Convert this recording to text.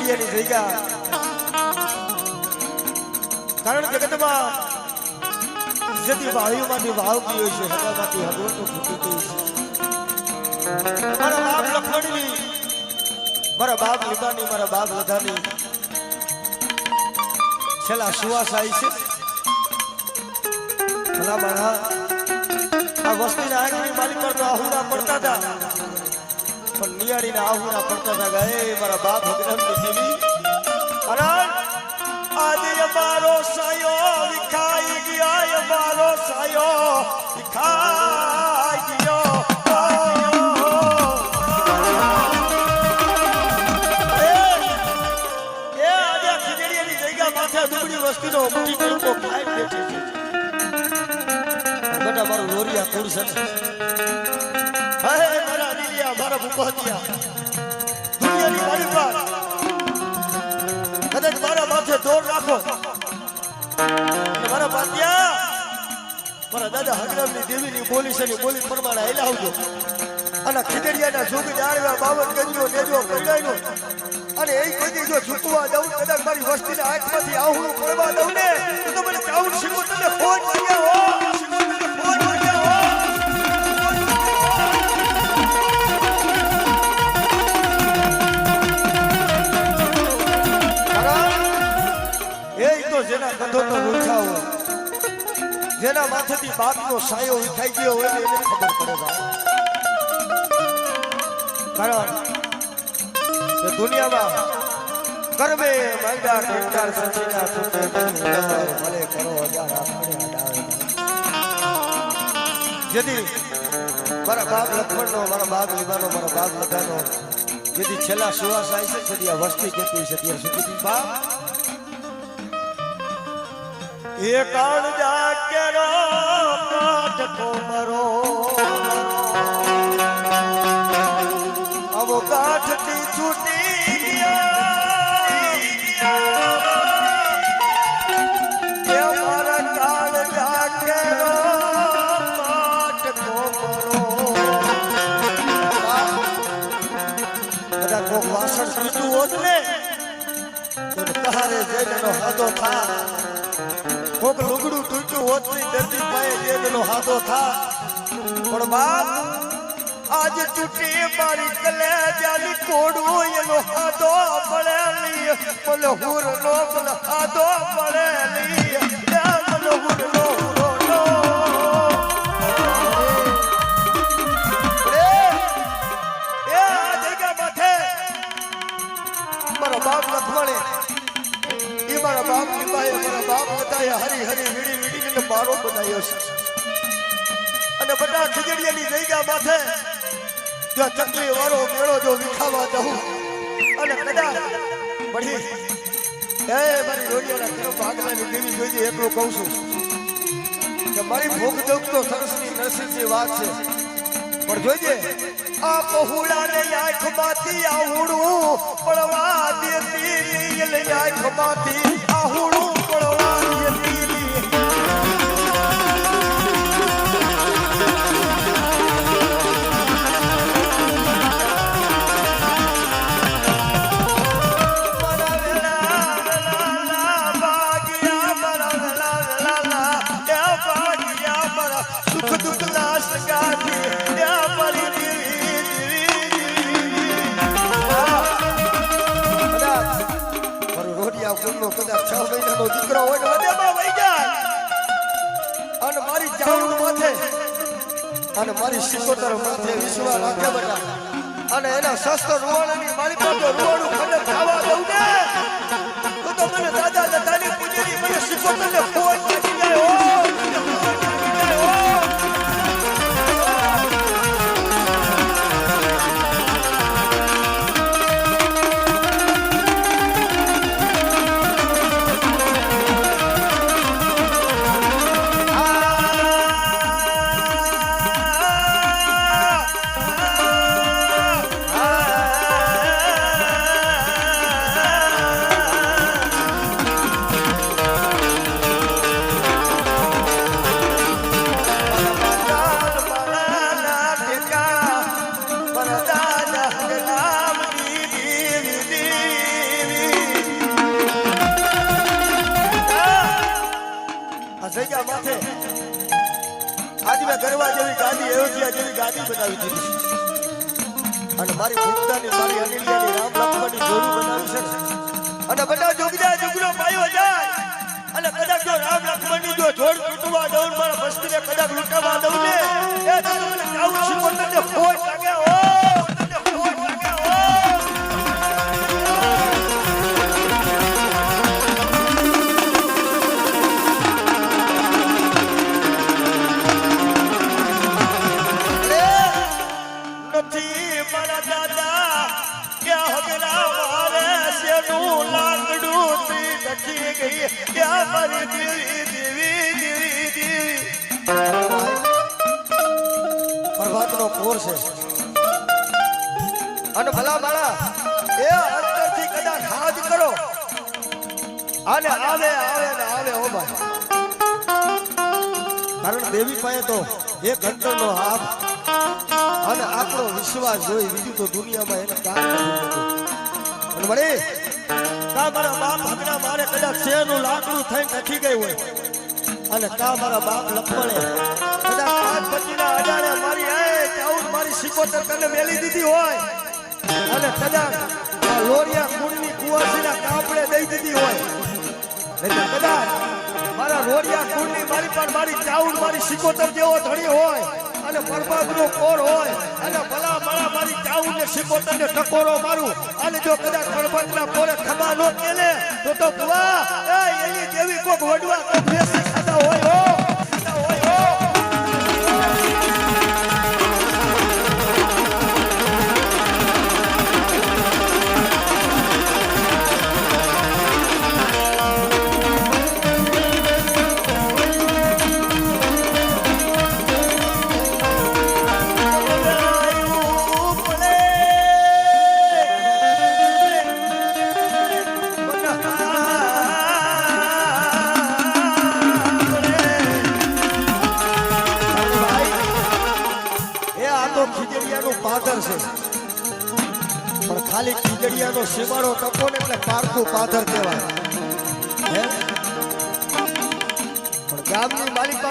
ખીજડીયાની જગ્યા કારણ જગતમાં જેથી વાયુમાંથી વાવ ગયો છે હવામાંથી હગવટો ફૂટી ગઈ છે મારા બાપ લખમણની મારા બાપ લીબાની મારા બાપ લધાની છેલ્લા સુવાસ આવી છે ભલા મારા આ વસ્તીના આગળની માલિક પર તો આહુડા પડતા હતા પણ નિયાળીના આહુડા પડતા હતા ગાય મારા બાપ હગરમની દેવી અરે આજે અમારો સાયો વિખાઈ ગયા અમારો સાયો વિખાઈ ગયો વસ્તીનો મોટી લોકો ખાઈ બેઠી છે બેટા મારું લોરિયા કુળ છે હે મારા દિલિયા મારા ભૂપતિયા દુનિયાની મારી પર કદાચ મારા માથે દોર રાખો મારા પાતિયા મારા દાદા હગરમની દેવીની બોલી છે ની બોલી પ્રમાણે હેલાવજો અને ખીજડીયાના જોગી ડાળવા બાવન ગંજો નેજો કઈડાયો અને એ કોઈ જો ઝૂકવા દઉં કદાચ મારી વસ્તીના આંખમાંથી આહુડું પડવા દઉં ને તો મને ચાઉન શીખો તમે ફોન કર્યા હો ફોન કર્યા હો એ તો જેના કંધોનો રૂછા હોય જેના માથેથી બાપનો સાયો વિખાઈ ગયો હોય ને એને ખબર પડે કારણ દુનિયામાં કરમે માંગા ટેક્ટર સચીના સુતે ભલે કરો હજાર આપણે હડાવે જેથી મારા બાપ લખમણનો મારા બાપ લીબાનો મારા બાપ લગાનો જેથી છેલ્લા સુવાસ આવી છે જેથી આ વસ્તી કેતી છે ત્યાં સુધી બાપ એ કાળ જા કેરો કાઠ મરો અવો કાઠથી છૂટી કોક લુગડું તૂટ્યું હોત ની દર્દી પાયે જેનો હાથો થા પણ બાપ આજ તૂટી મારી કલેજાની કોડું એનો હાથો પડેલી બોલો હુર નો બોલો હાથો પડેલી બોલો હુર નો બાપ લખમણે એ મારા બાપ લીબાએ મારા બાપ લતાએ હરી હરી વીડી વીડીને મારો બનાવ્યો છે અને બધા ખીજડીયાની જગ્યા માથે જો ચકલી વાળો મેળો જો વિખાવા દઉં અને કદાચ બધી એ મારી રોડિયાના કેરો ભાગલાની દેવી જોઈજે એટલું કહું છું કે મારી ભૂખ દુઃખ તો સરસની નરસિંહની વાત છે પણ જોઈજે આ પહોળાને આંખમાંથી આહુડું પડવા દેતી આંખમાંથી આહુડું પડવા દેતી સુખ દુઃખ ના સગાતી કદાચ 6 મહિનાનો દીકરો હોય ને હૃદયમાં વહી જાય અને મારી ચાઉડ માથે અને મારી સિકોતર માથે વિશ્વાસ રાખે બેટા અને એના શસ્ત્ર રૂવાણાની મારી પાસે રૂવાણું ખંડ ખાવા દઉં ને તો મને દાદા દાદાની પૂજેરી મને સિકોતરને ફોન કરી જાય હો જગ્યા માથે આજ મેં ગરવા જેવી ગાદી અયોધ્યા જેવી ગાદી બનાવી દીધી અને મારી ભૂખતાની મારી અનિલિયાની રામ લક્ષ્મણની જોડી બનાવી છે અને બધા જોગજા જુગનો પાયો જાય અને કદાચ જો રામ લક્ષ્મણની જો જોડ તૂટવા દઉં મારા વસ્તીને કદાચ લૂંટવા દઉં ને એ તો મને કાઉ શિકોતરને ફોડ લાગે ઓ તને ફોડ લાગે ઓ નથી મારા દાદા ક્યાં હગરા મારે સેનું લાકડું થી ઢકી ગઈ ક્યાં મારી દેવી દેવી દેવી દેવી પ્રભાતનો કોર છે અને ભલા મારા એ અંતરથી કદાચ હાજ કરો અને આવે આવે ને આવે ઓ ભાઈ કારણ દેવી પાસે તો એક ઘંટરનો હાથ અને આપણો વિશ્વાસ જોઈ બીજું તો દુનિયામાં એને કામ નથી અને વળી કા મારા બાપ હગના મારે કદાચ શેરનું લાકડું થઈને નખી ગઈ હોય અને કા મારા બાપ લખમણે કદાચ પાંચ પચીના અડાડે મારી મારી સિકોતર તને મેલી દીધી હોય અને કદાચ લોરિયા કુળની કુવાસીના કાપડે દઈ દીધી હોય એટલે કદાચ મારા રોડિયા કુળની મારી પર મારી ચાઉડ મારી સિકોતર જેવો ધણી હોય અને બરબાદનો કોર હોય અને ભલા મારા મારી ચાઉડ ને સિકોતર ને ટકોરો મારું અને જો કદાચ બરબાદના કોરે ખબા નો કેલે તો બુઆ એ એની દેવી કોક વડવા તો ફેસી ખાતા હોય હો ખાતા હોય હો પાદર છે પણ ખાલી ખીજડીયાનો સીમાડો ટકો ને એટલે પારકું પાદર કહેવાય હે